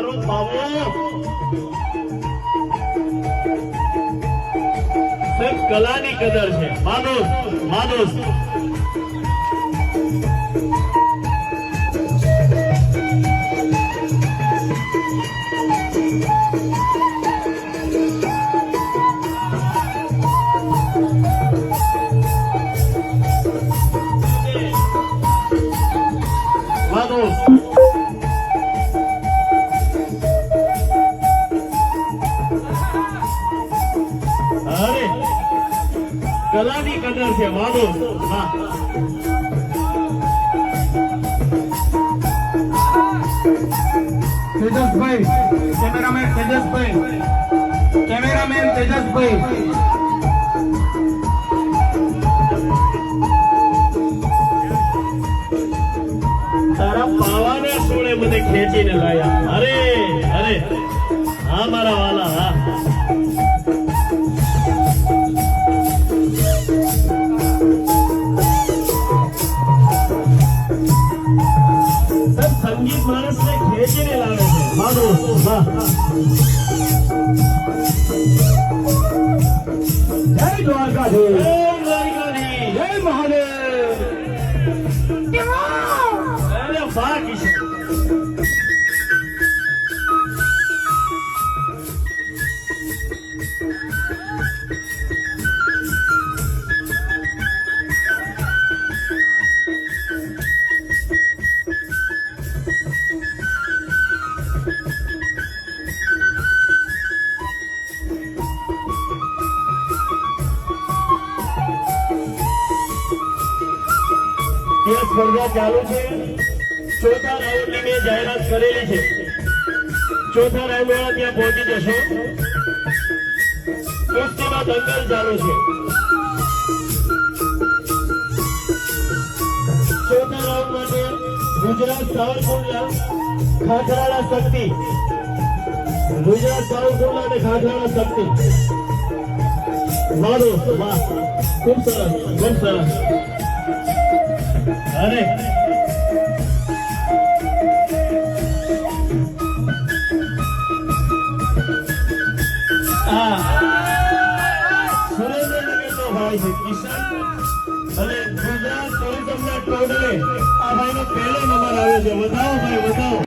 તારો પાવો સાહેબ કલાની કદર છે માનોસ માનોસ અરે કલાની કદર છે માનો હા તેજસભાઈ કેમેરામેન તેજસભાઈ તારા પાવાને સોળે મને ખેંચીને લાયા અરે અરે હા મારા વાલા હા સંગીત માણસને ખેંચીને લાવે છે માનો હા જય દ્વારકાધીશ જય દ્વારકાધીશ જય મહાદેવ અરે વાહ કિશન સ્પર્ધા ચાલુ છે ચોથા રાઉન્ડની મેં જાહેરાત કરેલી છે ચોથા રાઉન્ડ વાળા ત્યાં પહોંચી જશો કુસ્તીમાં દંગલ ચાલુ છે ચોથા રાઉન્ડ માટે ગુજરાત સાવરકુંડલા ખાખરાળા શક્તિ ગુજરાત સાવરકુંડલા અને ખાખરાળા શક્તિ વાહ વાહ ખૂબ સરસ ખૂબ સરસ અરે સુરેન્દ્રનગરનો ભાઈ છે કિશન અને ગુજરાત ટુરિઝમના ટોડલે આ ભાઈનો પહેલો નંબર આવ્યો છે વધાવો ભાઈ વધાવો